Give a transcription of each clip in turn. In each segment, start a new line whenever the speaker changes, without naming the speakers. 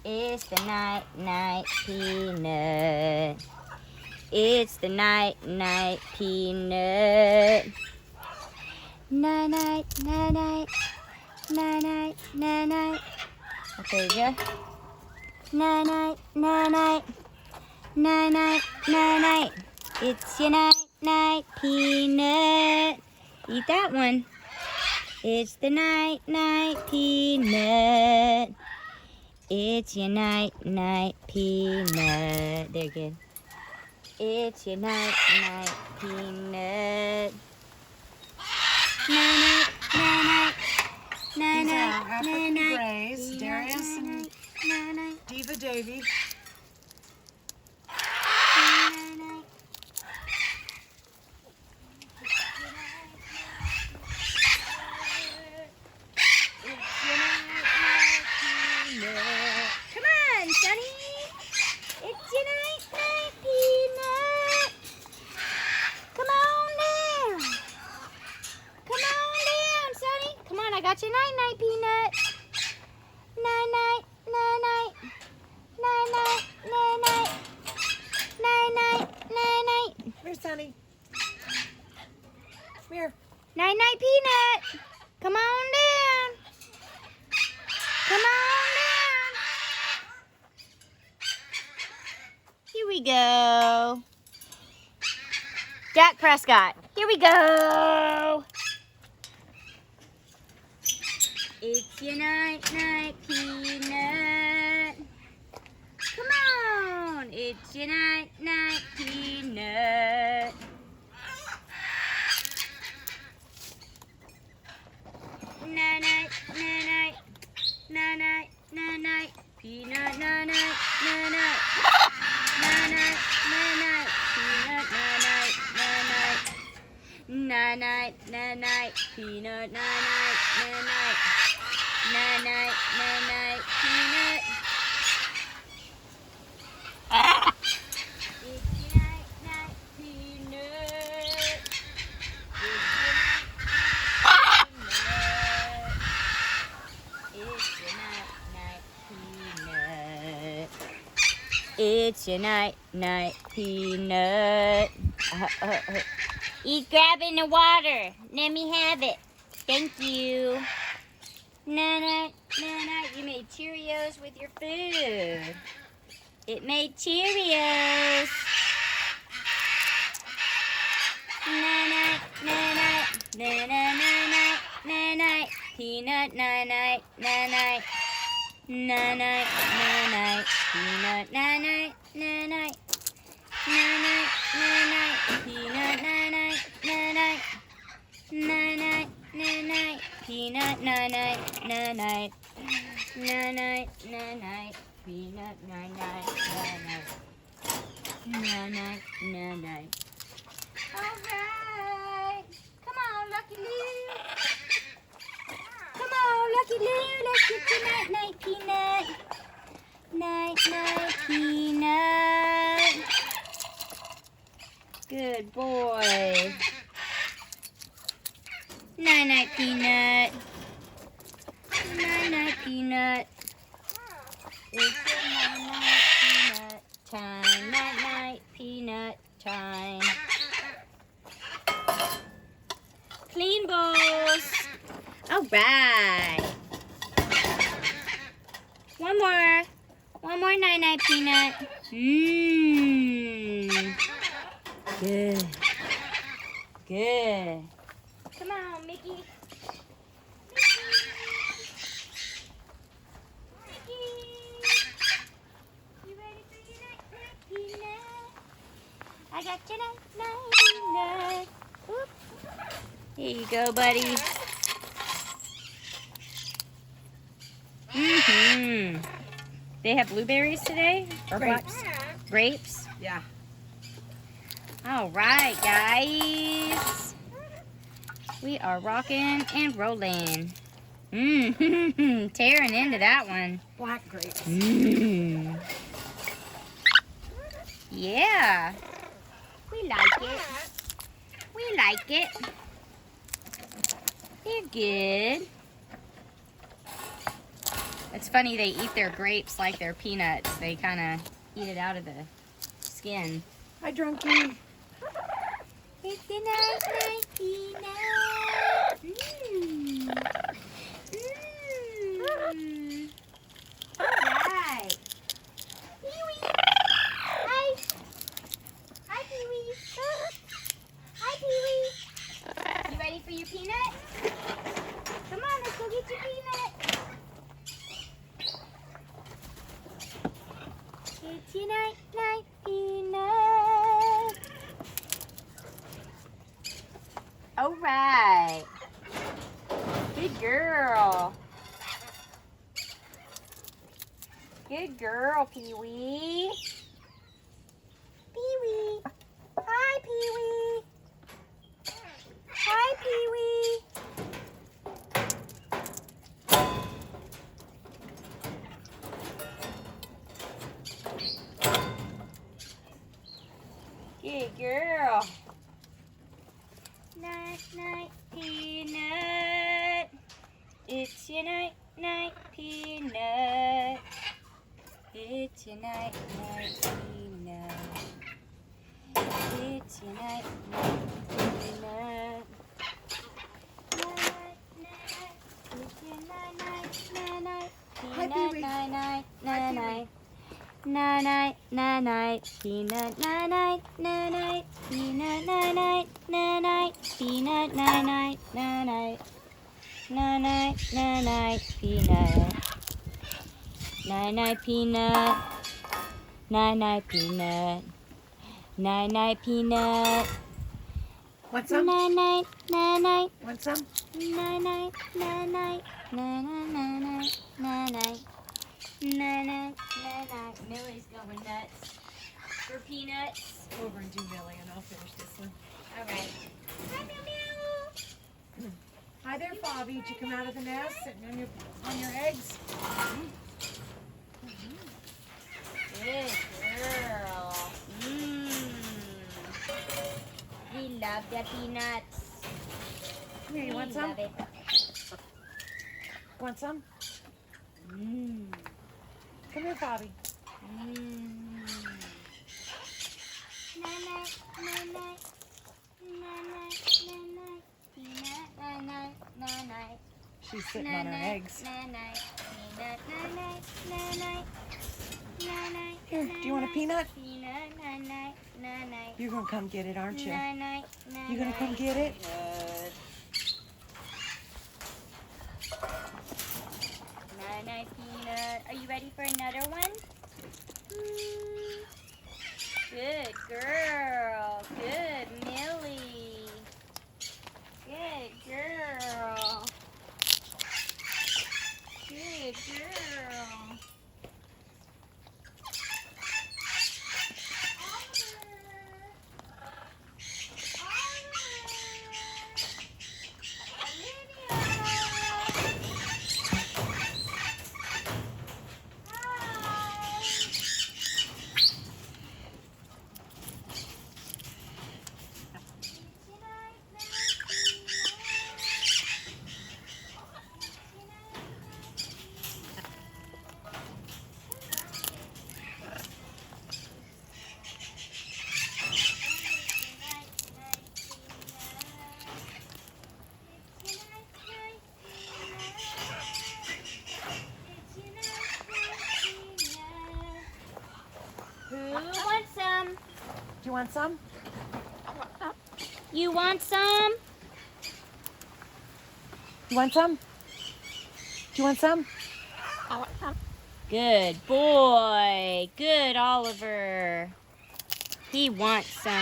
It's the night peanut. It's the night peanut. Night. Okay, go. Night. It's your night peanut. Eat that one. It's the night peanut. It's your night peanut. They're good. It's your night peanut. Night.
These are African Greys, Darius and Diva Davy.
Come on, Sonny. It's your night peanut. Come on down. Come on down, Sonny. Come on, I got your night peanut. Night.
Here, Sonny. Come here.
Night peanut. Come on down. Come on down. Here we go. Dak Prescott. Here we go. It's your night peanut. Come on. It's your night peanut. Night. Peanut, night. Night, peanut, night, peanut. It's your night peanut. It's your night peanut. He's grabbing the water. Let me have it. Thank you. Night. You made Cheerios with your food. It made Cheerios. Night. Peanut, night. Night. Peanut, night. Peanut, night. Peanut, night. Peanut, night. All right. Come on, Lucky Lou. Come on, Lucky Lou. Let's get your night peanut. Night peanut. Good boy. Night peanut. Night peanut. It's your night peanut time. Night peanut time. Clean bowls. All right. One more night peanut. Good. Come on, Mickey. You ready for your night peanut? I got your night peanut. Oop. Here you go, buddy. They have blueberries today? Or
Grapes.
what? Grapes?
Yeah.
All right, guys. We are rocking and rolling. Tearing into that one.
Black grapes.
Yeah. We like it. They're good. It's funny, they eat their grapes like they're peanuts. They kind of eat it out of the skin.
Hi, Drunky.
It's a nice, nice peanut. Alright. Pee-wee. Hi. Hi, Pee-wee. Hi, Pee-wee. You ready for your peanut? Come on, let's go get your peanut. It's your night, night peanut. All right. Good girl. Good girl, Pee-wee. Pee-wee. Hi, Pee-wee. Hi, Pee-wee. Good girl. Night, night, peanut. It's your night, night, peanut. It's your night, night, peanut. It's your night, night, peanut. Night, night, it's your night, night, night, night,
Hi,
peanut,
Pee-wee.
night, night,
Hi,
night,
Pee-wee.
night. Night, night, night, night, peanut, night, night, night, night, peanut, night, night, night, night, peanut, night, night, night, night, night, night, night, night, peanut, night, night, peanut, night, night, peanut, night, night, peanut,
Want some?
night, night, night, night,
Want some?
night, night, night, night, night, night, night, night, night. Night, night, night, night. Millie's going nuts for peanuts.
Over and do Millie, and I'll finish this one.
All right. Hi, Meow Meow.
Hi there, Bobby. Did you come out of the nest sitting on your eggs?
Good girl. We love the peanuts.
Come here, you want
We
some?
love it.
Want some?
Mmm.
Come here, Bobby.
Night, night, night, night. Night, night, night, night. Peanut, night, night, night, night.
She's sitting on her eggs.
Night, night, peanut, night, night, night, night. Night, night,
Here, do you want a peanut?
peanut, night, night, night, night.
You're going to come get it, aren't you?
Night, night, night,
You going to come
night.
get it?
Night, night, peanut. Are you ready for another one? Good girl. Good, Millie. Good girl. Good girl. Who wants some?
Do you want some?
You want some?
You want some? Do you want some?
Good boy. Good, Oliver. He wants some.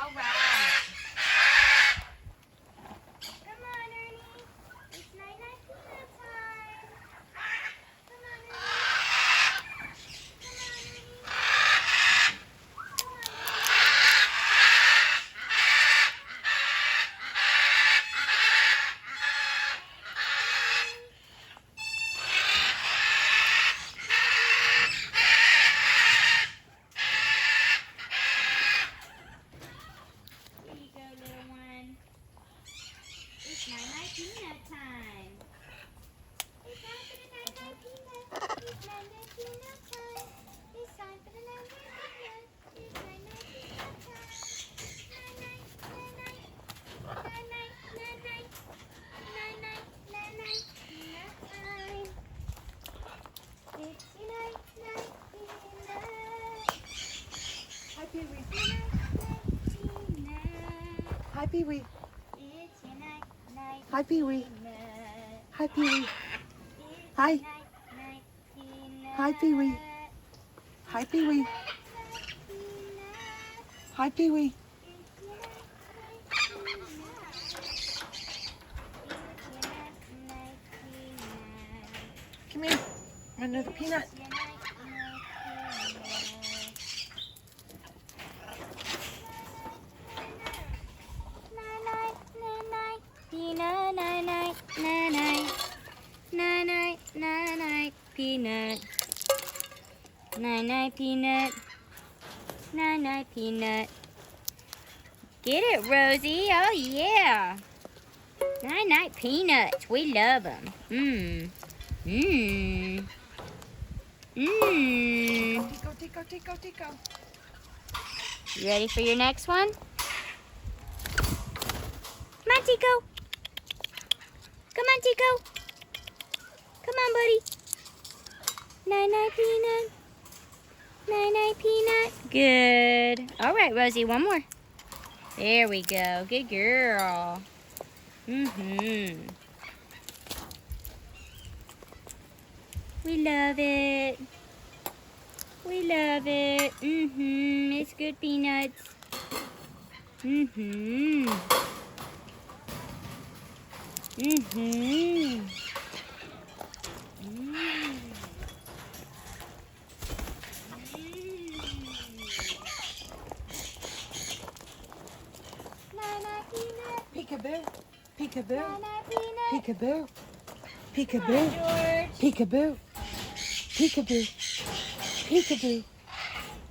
All right. Come on, Ernie. It's night-night peanut time. Come on, Ernie.
Pee-wee.
It's your night, night.
Hi, Pee-wee.
Peanut.
Hi, Pee-wee.
It's
Hi.
your night, night, peanut.
Hi, Pee-wee. Hi, Pee-wee.
Night, night, peanut.
Hi, Pee-wee.
It's your night, night, peanut. It's your night, night, peanut.
Come here. Another peanut.
It's your night, night, peanut. Night, night, night, night. Night, night, night, night, peanut. Night, night, peanut. Night, night, peanut. Get it, Rosie. Oh, yeah. Night, night, peanuts. We love them. Mmm. Mmm. Mmm.
Tico, Tico, Tico, Tico.
You ready for your next one? Come on, Tico. Come on, Tico. Come on, buddy. Night, night, peanut. Night, night, peanut. Good. All right, Rosie, one more. There we go. Good girl. Mm-hmm. We love it. We love it. Mm-hmm. It's good peanuts. Mm-hmm. Mm-hmm.
Peekaboo. Peekaboo.
Peanut.
Peekaboo. Peekaboo.
George.
Peekaboo. Peekaboo. Peekaboo.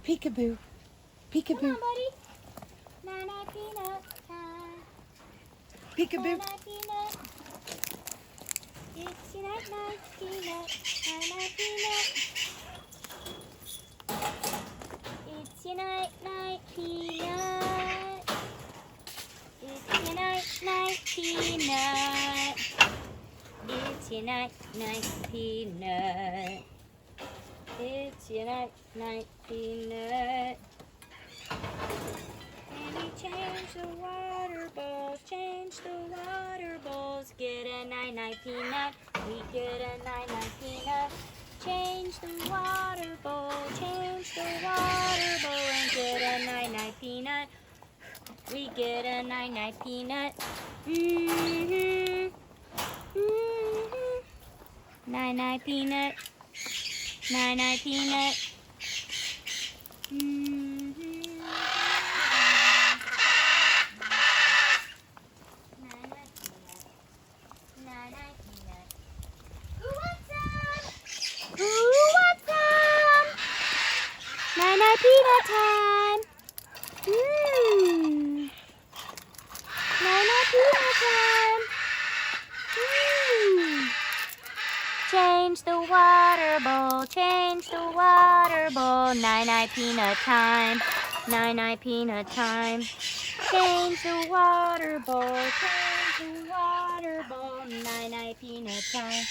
Peekaboo.
Come
Peekaboo.
on, buddy. Night, peanut time.
Peekaboo.
Night, peanut. It's your night, night, peanut. Night, peanut. It's your night, night, peanut. It's your night, night, peanut. It's your night, night, peanut. It's your night, night, peanut. And you change the water bowls, change the water bowls. Get a night, night, peanut. We get a night, night, peanut. Change the water bowl, change the water bowl, and get a night, night, peanut. We get a night, night, peanut. Mm-hmm. Mm-hmm. Night, night, peanut. Night, night, peanut. Mm-hmm. Night, night, peanut. Night, night, peanut. Who wants some? Who wants some? Night, night, peanut time. Mmm. Night, night, peanut time. Mmm. Change the water bowl, change the water bowl. Night, night, peanut time. Night, night, peanut time. Change the water bowl, change the water bowl. Night, night, peanut time.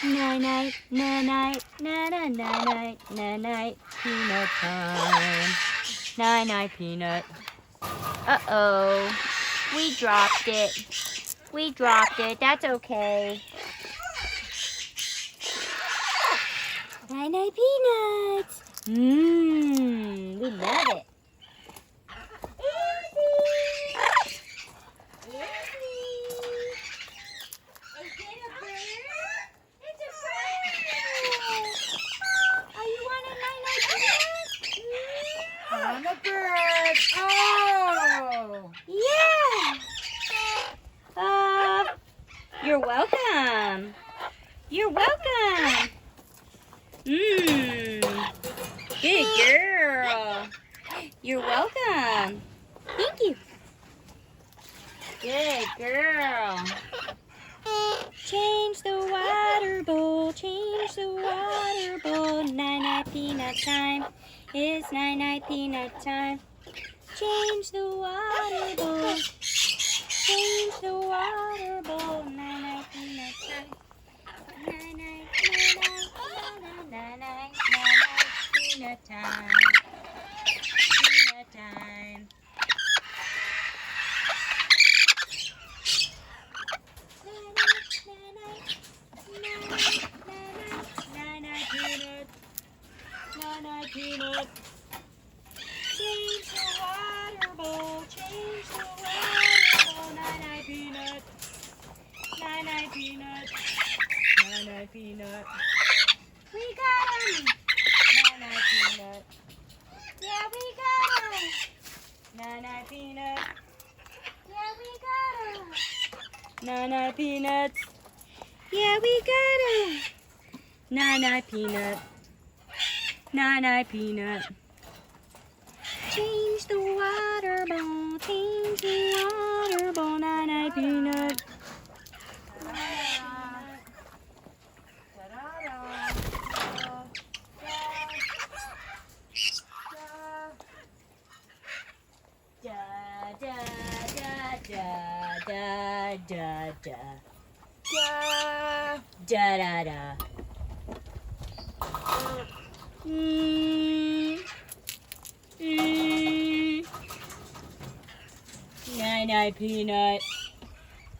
Night, night, night, night, night, night, night, night, night, peanut time. Night, night, peanut. Uh-oh. We dropped it. We dropped it. That's okay. Night, night, peanuts. Mmm. We love it.
I'm a bird. Oh!
Yeah. You're welcome. You're welcome. Mmm. Good girl. You're welcome. Thank you. Good girl. Change the water bowl. Change the water bowl. Night, night, peanut time. It's night, night, peanut time. Change the water bowl. Change the water bowl. Night, night, peanut time. Night, night, night, night, night, night, night, peanut time. Peanut time.
peanut.
Change the water bowl. Change the water bowl. Night-night peanut.
Night-night peanut. Night-night peanut.
We got him.
Night-night peanut.
Yeah, we got him.
Night-night peanut.
Yeah, we got him.
Night-night peanuts.
Yeah, we got him.
Night-night peanut. Night-night peanut.
Change the water bowl. Change the water bowl. Night-night peanut.
Da da da. Night-night peanut.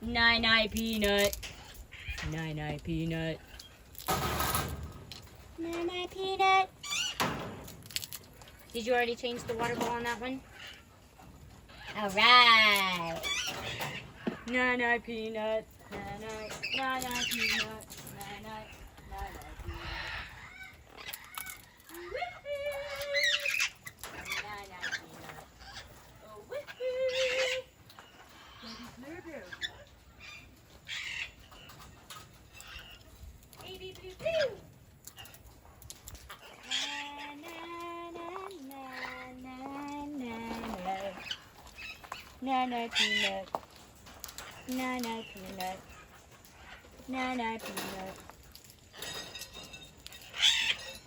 Night-night peanut. Night-night peanut.
Night-night peanut.
Did you already change the water bowl on that one?
All right.
Night-night peanut. Night-night. Night-night peanut. Night-night. Night-night peanut. Night-night peanut. Oh, woohoo!
Baby blue blue.
Night-night peanut. Night-night peanut. Night-night peanut.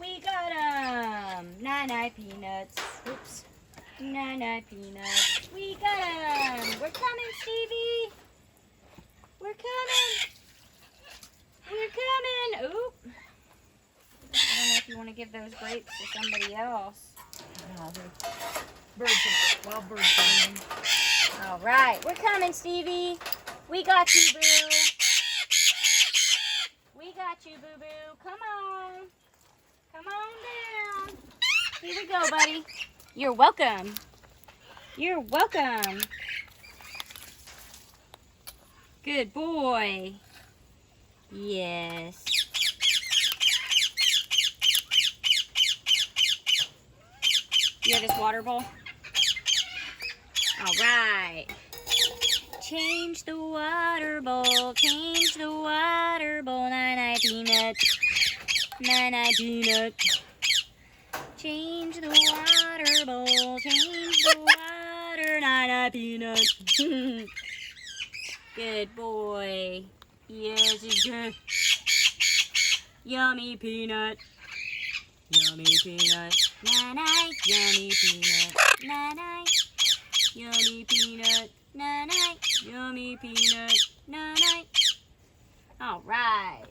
We got 'em! Night-night peanuts. Oops. Night-night peanuts. We got 'em! We're coming, Stevie! We're coming! We're coming! Oop! I don't know if you want to give those grapes to somebody else.
No, wild birds are in.
All right, we're coming, Stevie. We got you, Boo. We got you, Boo Boo. Come on. Come on down. Here we go, buddy. You're welcome. You're welcome. Good boy. Yes. You have this water bowl? All right. Change the water bowl. Change the water bowl. Night-night peanut. Night-night peanut. Change the water bowl. Change the water. Night-night peanut. Good boy. Yes, it's good. Yummy peanut. Yummy peanut. Night-night. Yummy peanut. Night-night. Yummy peanut. Night-night. Yummy peanut. Night-night. All right.